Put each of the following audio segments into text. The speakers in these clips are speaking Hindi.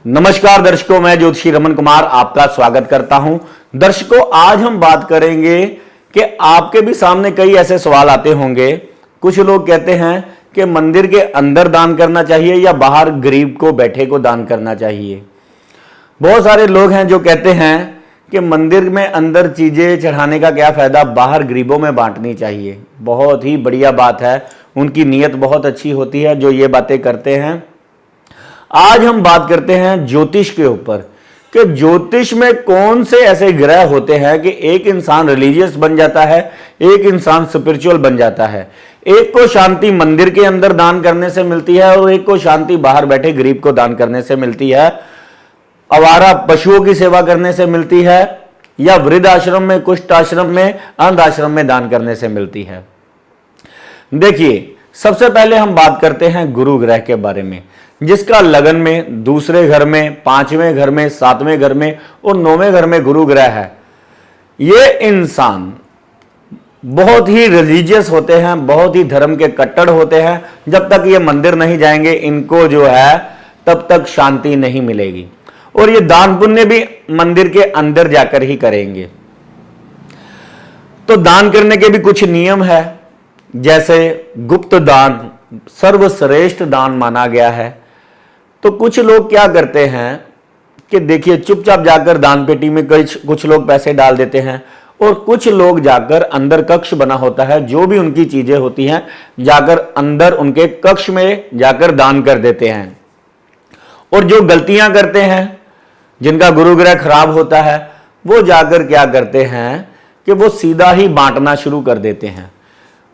नमस्कार दर्शकों, मैं ज्योतिषी रमन कुमार आपका स्वागत करता हूं। दर्शकों, आज हम बात करेंगे कि आपके भी सामने कई ऐसे सवाल आते होंगे। कुछ लोग कहते हैं कि मंदिर के अंदर दान करना चाहिए या बाहर गरीब को बैठे को दान करना चाहिए। बहुत सारे लोग हैं जो कहते हैं कि मंदिर में अंदर चीजें चढ़ाने का क्या फायदा, बाहर गरीबों में बांटनी चाहिए। बहुत ही बढ़िया बात है, उनकी नीयत बहुत अच्छी होती है जो ये बातें करते हैं। आज हम बात करते हैं ज्योतिष के ऊपर कि ज्योतिष में कौन से ऐसे ग्रह होते हैं कि एक इंसान रिलीजियस बन जाता है, एक इंसान स्पिरिचुअल बन जाता है। एक को शांति मंदिर के अंदर दान करने से मिलती है और एक को शांति बाहर बैठे गरीब को दान करने से मिलती है, आवारा पशुओं की सेवा करने से मिलती है, या वृद्ध आश्रम में, कुष्ठ आश्रम में, अंध आश्रम में दान करने से मिलती है। देखिए, सबसे पहले हम बात करते हैं गुरु ग्रह के बारे में, जिसका लगन में, दूसरे घर में, पांचवें घर में, सातवें घर में और नौवें घर में गुरु ग्रह है। ये इंसान बहुत ही रिलीजियस होते हैं, बहुत ही धर्म के कट्टर होते हैं। जब तक ये मंदिर नहीं जाएंगे, इनको जो है तब तक शांति नहीं मिलेगी। और ये दान पुण्य भी मंदिर के अंदर जाकर ही करेंगे। तो दान करने के भी कुछ नियम है, जैसे गुप्त दान सर्वश्रेष्ठ दान माना गया है। तो कुछ लोग क्या करते हैं कि देखिए, चुपचाप जाकर दान पेटी में कुछ लोग पैसे डाल देते हैं और कुछ लोग जाकर अंदर कक्ष बना होता है, जो भी उनकी चीजें होती हैं जाकर अंदर उनके कक्ष में जाकर दान कर देते हैं। और जो गलतियां करते हैं, जिनका गुरु ग्रह खराब होता है, वो जाकर क्या करते हैं कि वो सीधा ही बांटना शुरू कर देते हैं।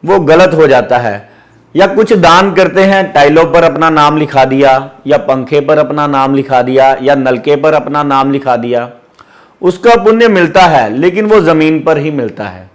वो गलत हो जाता है। या कुछ दान करते हैं, टाइलों पर अपना नाम लिखा दिया, या पंखे पर अपना नाम लिखा दिया, या नलके पर अपना नाम लिखा दिया। उसका पुण्य मिलता है, लेकिन वो जमीन पर ही मिलता है।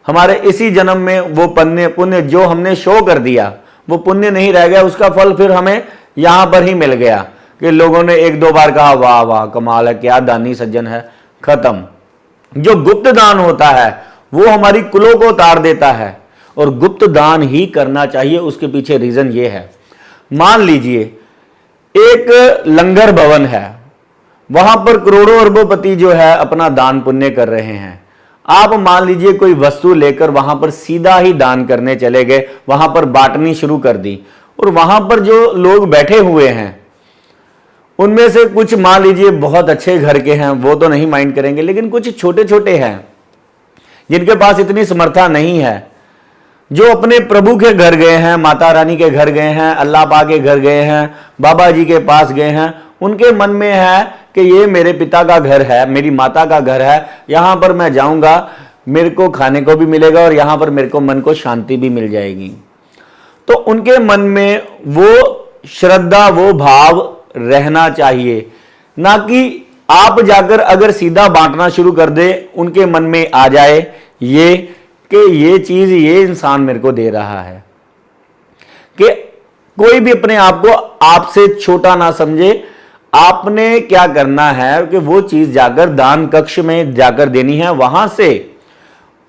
हमारे इसी जन्म में वो पुण्य जो हमने शो कर दिया, वो पुण्य नहीं रह गया। उसका फल फिर हमें यहां पर ही मिल गया कि लोगों ने एक दो बार कहा, वाह वाह कमाल है, क्या दानी सज्जन है, खत्म। जो गुप्त दान होता है वो हमारी कुलों को उतार देता है, और गुप्त दान ही करना चाहिए। उसके पीछे रीजन ये है, मान लीजिए एक लंगर भवन है, वहां पर करोड़ों अरबोपति जो है अपना दान पुण्य कर रहे हैं। आप मान लीजिए कोई वस्तु लेकर वहां पर सीधा ही दान करने चले गए, वहां पर बांटनी शुरू कर दी, और वहां पर जो लोग बैठे हुए हैं उनमें से कुछ मान लीजिए बहुत अच्छे घर के हैं, वो तो नहीं माइंड करेंगे, लेकिन कुछ छोटे छोटे हैं जिनके पास इतनी समर्था नहीं है, जो अपने प्रभु के घर गए हैं, माता रानी के घर गए हैं, अल्लाह पाक के घर गए हैं, बाबा जी के पास गए हैं। उनके मन में है कि ये मेरे पिता का घर है, मेरी माता का घर है, यहां पर मैं जाऊंगा, मेरे को खाने को भी मिलेगा और यहां पर मेरे को मन को शांति भी मिल जाएगी। तो उनके मन में वो श्रद्धा, वो भाव रहना चाहिए, ना कि आप जाकर अगर सीधा बांटना शुरू कर दे, उनके मन में आ जाए ये कि ये चीज ये इंसान मेरे को दे रहा है। कि कोई भी अपने आप को आपसे छोटा ना समझे। आपने क्या करना है कि वो चीज जाकर दान कक्ष में जाकर देनी है। वहां से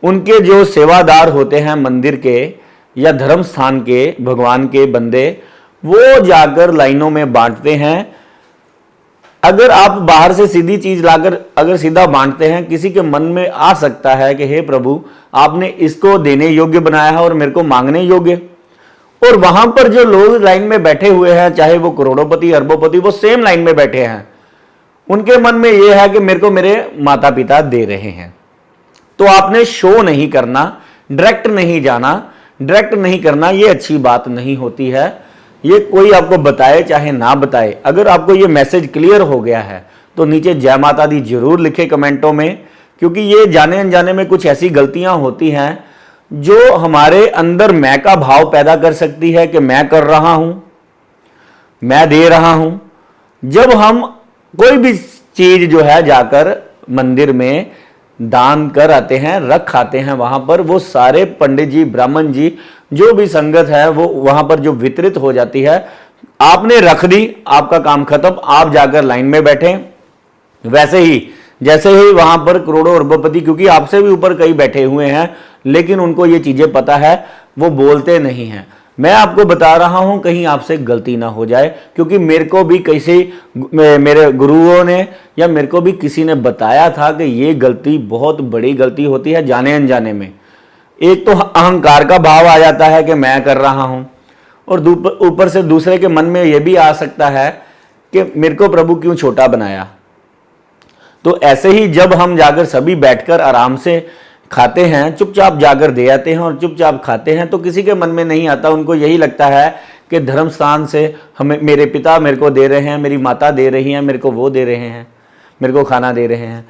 उनके जो सेवादार होते हैं मंदिर के या धर्म स्थान के, भगवान के बंदे, वो जाकर लाइनों में बांटते हैं। अगर आप बाहर से सीधी चीज लाकर अगर सीधा बांटते हैं, किसी के मन में आ सकता है कि हे प्रभु, आपने इसको देने योग्य बनाया है और मेरे को मांगने योग्य। और वहां पर जो लोग लाइन में बैठे हुए हैं, चाहे वो करोड़ोपति अरबोपति, वो सेम लाइन में बैठे हैं, उनके मन में यह है कि मेरे को मेरे माता पिता दे रहे हैं। तो आपने शो नहीं करना, डायरेक्ट नहीं जाना, डायरेक्ट नहीं करना, ये अच्छी बात नहीं होती है। ये कोई आपको बताए चाहे ना बताए, अगर आपको ये मैसेज क्लियर हो गया है तो नीचे जय माता दी जरूर लिखे कमेंटों में, क्योंकि ये जाने अनजाने में कुछ ऐसी गलतियां होती हैं जो हमारे अंदर मैं का भाव पैदा कर सकती है कि मैं कर रहा हूं, मैं दे रहा हूं। जब हम कोई भी चीज जो है जाकर मंदिर में दान कर आते हैं, रख आते हैं, वहां पर वो सारे पंडित जी, ब्राह्मण जी, जो भी संगत है वो वहां पर जो वितरित हो जाती है। आपने रख दी, आपका काम खत्म, आप जाकर लाइन में बैठे। वैसे ही जैसे ही वहां पर करोड़ों अरबोपति, क्योंकि आपसे भी ऊपर कई बैठे हुए हैं, लेकिन उनको ये चीजें पता है, वो बोलते नहीं हैं। मैं आपको बता रहा हूं कहीं आपसे गलती ना हो जाए, क्योंकि मेरे को भी कैसे मेरे गुरुओं ने या मेरे को भी किसी ने बताया था कि ये गलती बहुत बड़ी गलती होती है जाने अनजाने में। एक तो अहंकार का भाव आ जाता है कि मैं कर रहा हूं, और ऊपर से दूसरे के मन में यह भी आ सकता है कि मेरे को प्रभु क्यों छोटा बनाया। तो ऐसे ही जब हम जाकर सभी बैठकर आराम से खाते हैं, चुपचाप जाकर दे आते हैं और चुपचाप खाते हैं, तो किसी के मन में नहीं आता, उनको यही लगता है कि धर्म स्थान से हमें मेरे पिता मेरे को दे रहे हैं, मेरी माता दे रही हैं, मेरे को वो दे रहे हैं, मेरे को खाना दे रहे हैं।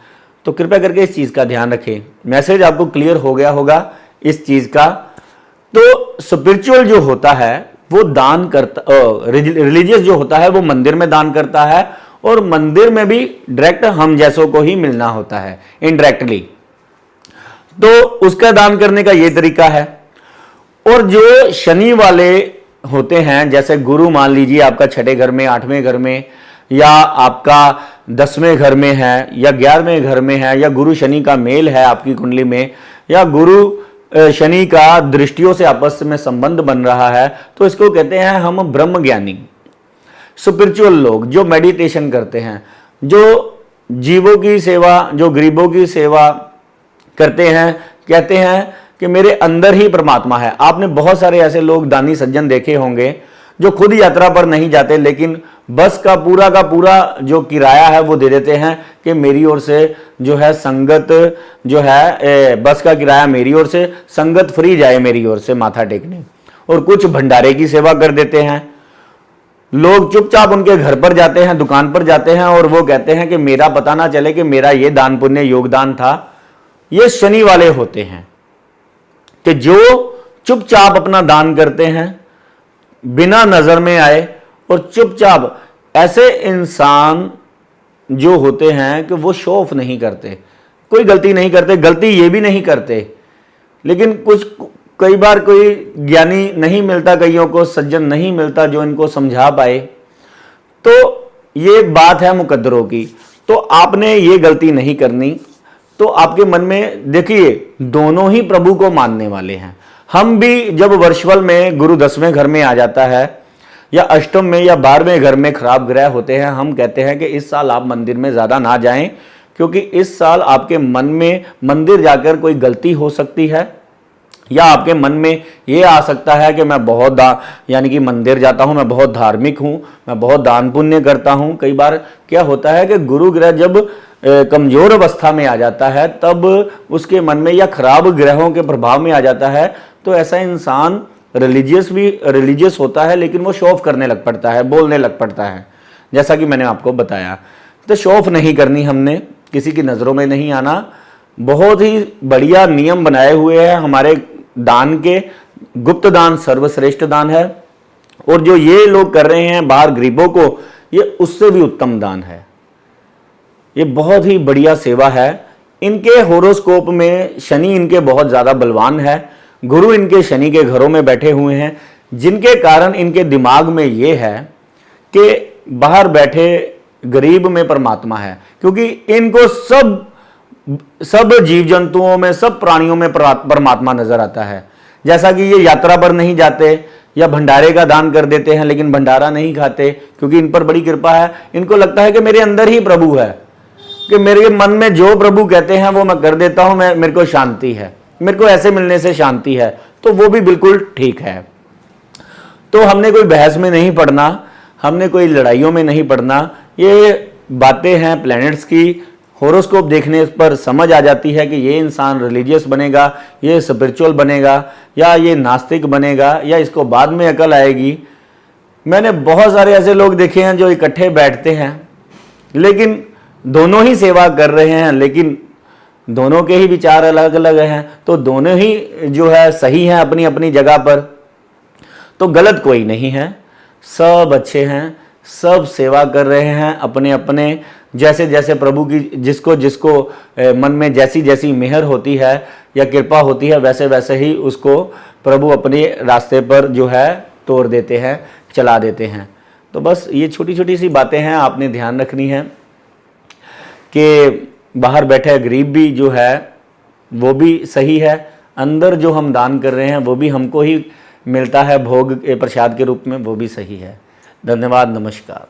तो कृपया करके इस चीज़ का ध्यान रखें। मैसेज आपको क्लियर हो गया होगा इस चीज़ का। तो स्पिरिचुअल जो होता है वो दान करता, रिलीजियस जो होता है वो मंदिर में दान करता है, और मंदिर में भी डायरेक्ट हम जैसों को ही मिलना होता है, इनडायरेक्टली। तो उसका दान करने का ये तरीका है। और जो शनि वाले होते हैं, जैसे गुरु मान लीजिए आपका 6ठे घर में, 8वें घर में, या आपका 10वें घर में है, या 11वें घर में है, या गुरु शनि का मेल है आपकी कुंडली में, या गुरु शनि का दृष्टियों से आपस में संबंध बन रहा है, तो इसको कहते हैं हम ब्रह्म ज्ञानी, स्पिरिचुअल लोग जो मेडिटेशन करते हैं, जो जीवों की सेवा, जो गरीबों की सेवा करते हैं। कहते हैं कि मेरे अंदर ही परमात्मा है। आपने बहुत सारे ऐसे लोग दानी सज्जन देखे होंगे जो खुद यात्रा पर नहीं जाते, लेकिन बस का पूरा जो किराया है वो दे देते हैं कि मेरी ओर से जो है संगत जो है, बस का किराया मेरी ओर से, संगत फ्री जाए मेरी ओर से माथा टेकने। और कुछ भंडारे की सेवा कर देते हैं। लोग चुपचाप उनके घर पर जाते हैं, दुकान पर जाते हैं, और वो कहते हैं कि मेरा पता ना चले कि मेरा ये दान पुण्य योगदान था। ये शनि वाले होते हैं कि जो चुपचाप अपना दान करते हैं बिना नजर में आए, और चुपचाप। ऐसे इंसान जो होते हैं कि वो शो ऑफ नहीं करते, कोई गलती नहीं करते, गलती ये भी नहीं करते, लेकिन कुछ कई बार कोई ज्ञानी नहीं मिलता, कईयों को सज्जन नहीं मिलता जो इनको समझा पाए। तो ये बात है मुकद्दरों की। तो आपने ये गलती नहीं करनी। तो आपके मन में देखिए, दोनों ही प्रभु को मानने वाले हैं। हम भी जब वर्षफल में गुरु 10वें घर में आ जाता है, या अष्टम में या 12वें घर में खराब ग्रह होते हैं, हम कहते हैं कि इस साल आप मंदिर में ज्यादा ना जाएं, क्योंकि इस साल आपके मन में मंदिर जाकर कोई गलती हो सकती है, या आपके मन में ये आ सकता है कि मैं बहुत यानी कि मंदिर जाता हूं, मैं बहुत धार्मिक हूं, मैं बहुत दान पुण्य करता हूं। कई बार क्या होता है कि गुरु ग्रह जब कमजोर अवस्था में आ जाता है, तब उसके मन में, या खराब ग्रहों के प्रभाव में आ जाता है, तो ऐसा इंसान रिलीजियस होता है, लेकिन वो शो ऑफ करने लग पड़ता है, बोलने लग पड़ता है, जैसा कि मैंने आपको बताया। तो शो ऑफ नहीं करनी हमने, किसी की नज़रों में नहीं आना। बहुत ही बढ़िया नियम बनाए हुए हैं हमारे दान के। गुप्त दान सर्वश्रेष्ठ दान है, और जो ये लोग कर रहे हैं बाहर गरीबों को, ये उससे भी उत्तम दान है। ये बहुत ही बढ़िया सेवा है। इनके होरोस्कोप में शनि इनके बहुत ज्यादा बलवान है, गुरु इनके शनि के घरों में बैठे हुए हैं, जिनके कारण इनके दिमाग में ये है कि बाहर बैठे गरीब में परमात्मा है। क्योंकि इनको सब जीव जंतुओं में, सब प्राणियों में परमात्मा नजर आता है। जैसा कि ये यात्रा पर नहीं जाते, या भंडारे का दान कर देते हैं लेकिन भंडारा नहीं खाते, क्योंकि इन पर बड़ी कृपा है। इनको लगता है कि मेरे अंदर ही प्रभु है, कि मेरे मन में जो प्रभु कहते हैं वो मैं कर देता हूं, मेरे को शांति है, मेरे को ऐसे मिलने से शांति है। तो वो भी बिल्कुल ठीक है। तो हमने कोई बहस में नहीं पड़ना, हमने कोई लड़ाइयों में नहीं पड़ना। ये बातें हैं प्लैनेट्स की। होरोस्कोप देखने पर समझ आ जाती है कि ये इंसान रिलीजियस बनेगा, ये स्पिरिचुअल बनेगा, या ये नास्तिक बनेगा, या इसको बाद में अकल आएगी। मैंने बहुत सारे ऐसे लोग देखे हैं जो इकट्ठे बैठते हैं, लेकिन दोनों ही सेवा कर रहे हैं, लेकिन दोनों के ही विचार अलग अलग हैं। तो दोनों ही जो है सही हैं अपनी अपनी जगह पर। तो गलत कोई नहीं है, सब अच्छे हैं, सब सेवा कर रहे हैं अपने अपने, जैसे जैसे प्रभु की जिसको जिसको मन में जैसी जैसी मेहर होती है या कृपा होती है, वैसे वैसे ही उसको प्रभु अपने रास्ते पर जो है तोड़ देते हैं, चला देते हैं। तो बस ये छोटी छोटी सी बातें हैं, आपने ध्यान रखनी है कि बाहर बैठे गरीब भी जो है वो भी सही है, अंदर जो हम दान कर रहे हैं वो भी हमको ही मिलता है भोग प्रसाद के रूप में, वो भी सही है। धन्यवाद, नमस्कार।